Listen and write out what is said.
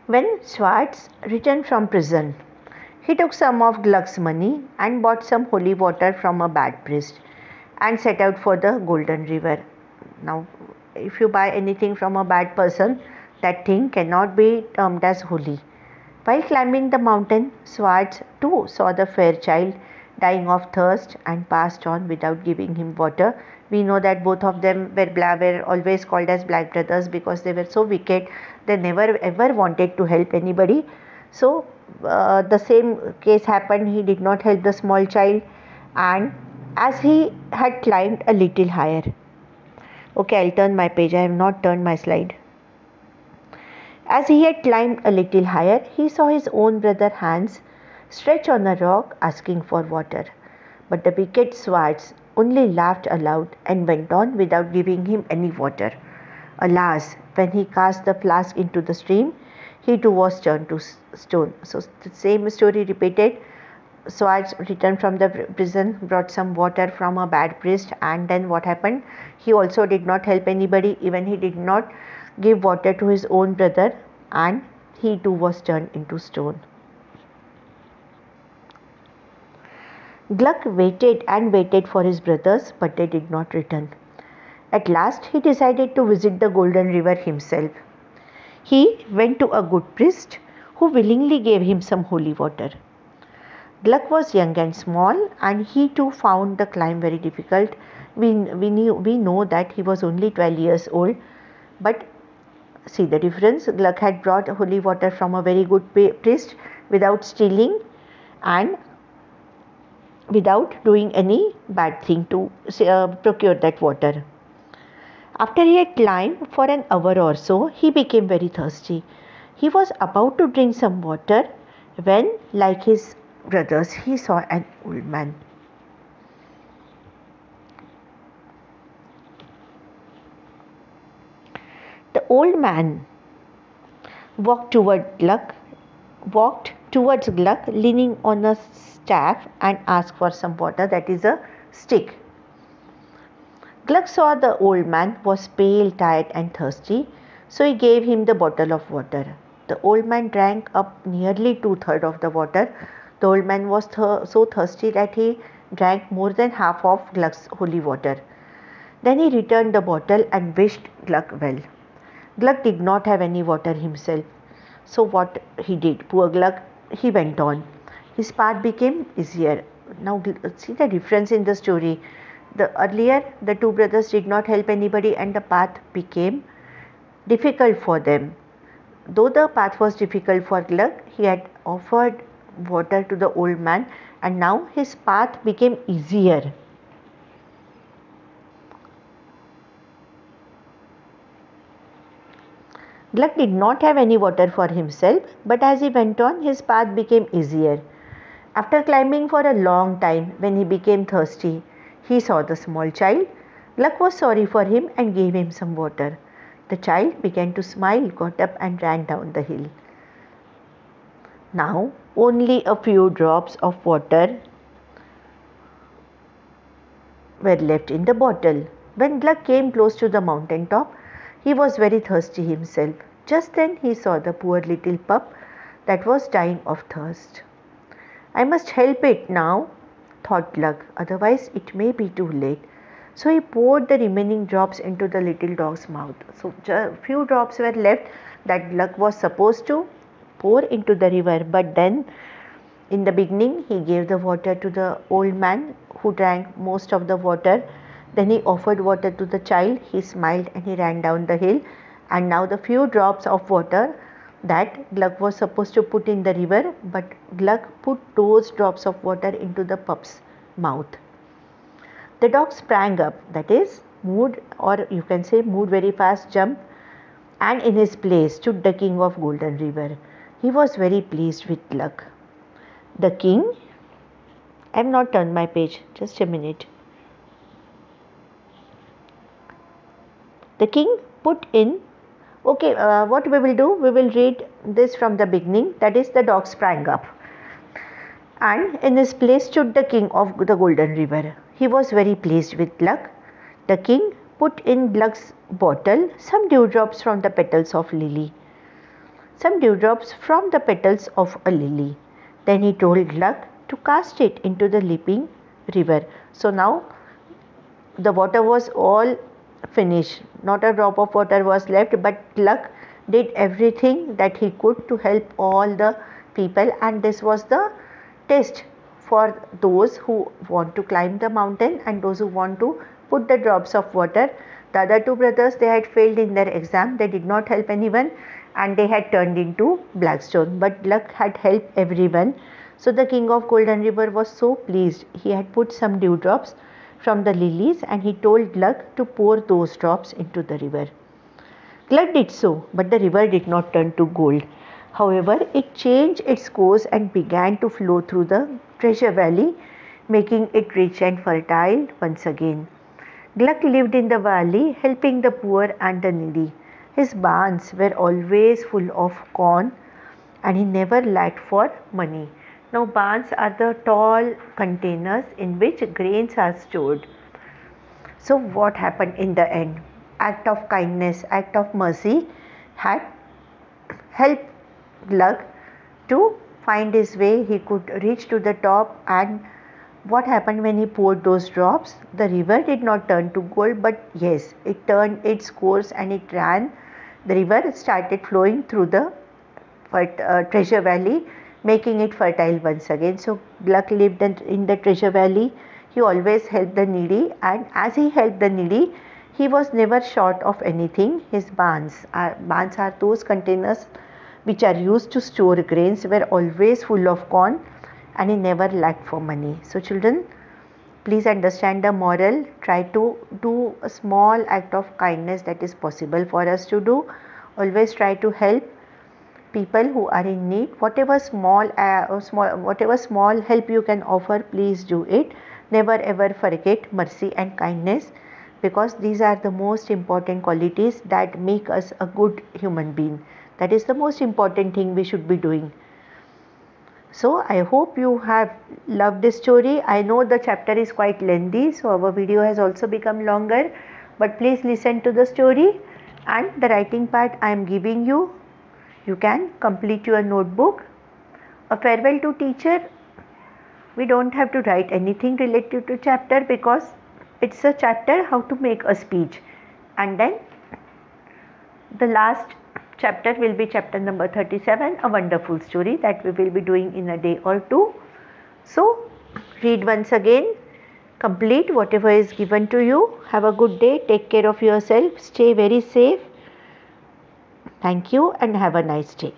When Schwartz returned from prison, he took some of Gluck's money and bought some holy water from a bad priest and set out for the Golden River. Now, if you buy anything from a bad person, that thing cannot be termed as holy. While climbing the mountain, Schwartz too saw the fair child dying of thirst and passed on without giving him water. We know that both of them were always called as black brothers because they were so wicked. They never ever wanted to help anybody. So the same case happened. He did not help the small child, and as he had climbed a little higher. Okay, I'll turn my page. I have not turned my slide. As he had climbed a little higher, he saw his own brother Hans stretch on a rock asking for water. But the wicked Schwartz only laughed aloud and went on without giving him any water. Alas, when he cast the flask into the stream, he too was turned to stone. So the same story repeated. Schwartz returned from the prison, brought some water from a bad priest, and then what happened? He also did not help anybody, even he did not give water to his own brother, and he too was turned into stone. Gluck waited and waited for his brothers, but they did not return. At last he decided to visit the Golden River himself. He went to a good priest who willingly gave him some holy water. Gluck was young and small, and he too found the climb very difficult. We know that he was only 12 years old, but see the difference. Gluck had brought holy water from a very good priest without stealing and without doing any bad thing to procure that water. After he had climbed for an hour or so, he became very thirsty. He was about to drink some water when, like his brothers, he saw an old man. The old man walked towards Gluck, leaning on a staff, and asked for some water, that is a stick. Gluck saw the old man was pale, tired and thirsty, so he gave him the bottle of water. The old man drank up nearly 2/3 of the water. The old man was so thirsty that he drank more than half of Gluck's holy water. Then he returned the bottle and wished Gluck well. Gluck did not have any water himself. So what he did, poor Gluck, he went on. His path became easier. Now see the difference in the story. Earlier the two brothers did not help anybody and the path became difficult for them. Though the path was difficult for Gluck, he had offered water to the old man, and now his path became easier. Gluck did not have any water for himself, but as he went on, his path became easier. After climbing for a long time, when he became thirsty, he saw the small child. Gluck was sorry for him and gave him some water. The child began to smile, got up and ran down the hill. Now only a few drops of water were left in the bottle. When Gluck came close to the mountain top, he was very thirsty himself. Just then he saw the poor little pup that was dying of thirst. I must help it now, thought Gluck, otherwise it may be too late. So he poured the remaining drops into the little dog's mouth. So few drops were left that Gluck was supposed to pour into the river, but then in the beginning he gave the water to the old man who drank most of the water. Then he offered water to the child. He smiled and he ran down the hill, and now the few drops of water that Gluck was supposed to put in the river, but Gluck put those drops of water into the pup's mouth. The dog sprang up, that is moved, or you can say moved very fast, jumped, and in his place stood the king of Golden River. He was very pleased with Gluck. The king, I have not turned my page, just a minute. The king put in, okay, what we will do, we will read this from the beginning, that is the dog sprang up. And in his place stood the king of the Golden River. He was very pleased with Gluck. The king put in Gluck's bottle some dewdrops from the petals of lily. some dewdrops from the petals of a lily. Then he told Gluck to cast it into the leaping river. So now the water was all finished. Not a drop of water was left, but Gluck did everything that he could to help all the people, and this was the test for those who want to climb the mountain and those who want to put the drops of water. The other two brothers, they had failed in their exam, they did not help anyone and they had turned into Blackstone, but Gluck had helped everyone. So the king of Golden River was so pleased. He had put some dewdrops from the lilies and he told Gluck to pour those drops into the river. Gluck did so, but the river did not turn to gold. However, it changed its course and began to flow through the treasure valley, making it rich and fertile once again. Gluck lived in the valley, helping the poor and the needy. His barns were always full of corn and he never lacked for money. Now, barns are the tall containers in which grains are stored. So, what happened in the end? Act of kindness, act of mercy had helped Gluck to find his way. He could reach to the top, and what happened when he poured those drops? The river did not turn to gold, but yes, it turned its course and it ran. The river started flowing through the treasure valley, making it fertile once again. So Gluck lived in the treasure valley. He always helped the needy, and as he helped the needy, he was never short of anything. His barns are those containers which are used to store grains, were always full of corn, and he never lacked for money. So children, please understand the moral. Try to do a small act of kindness that is possible for us to do. Always try to help people who are in need. Whatever small help you can offer, please do it. Never ever forget mercy and kindness, because these are the most important qualities that make us a good human being. That is the most important thing we should be doing. So I hope you have loved this story. I know the chapter is quite lengthy, so our video has also become longer, but please listen to the story and the writing part I am giving you. You can complete your notebook. A farewell to teacher. We don't have to write anything related to chapter because it's a chapter how to make a speech, and then the last chapter will be chapter number 37, a wonderful story that we will be doing in a day or two. So read once again, complete whatever is given to you. Have a good day, take care of yourself, stay very safe. Thank you and have a nice day.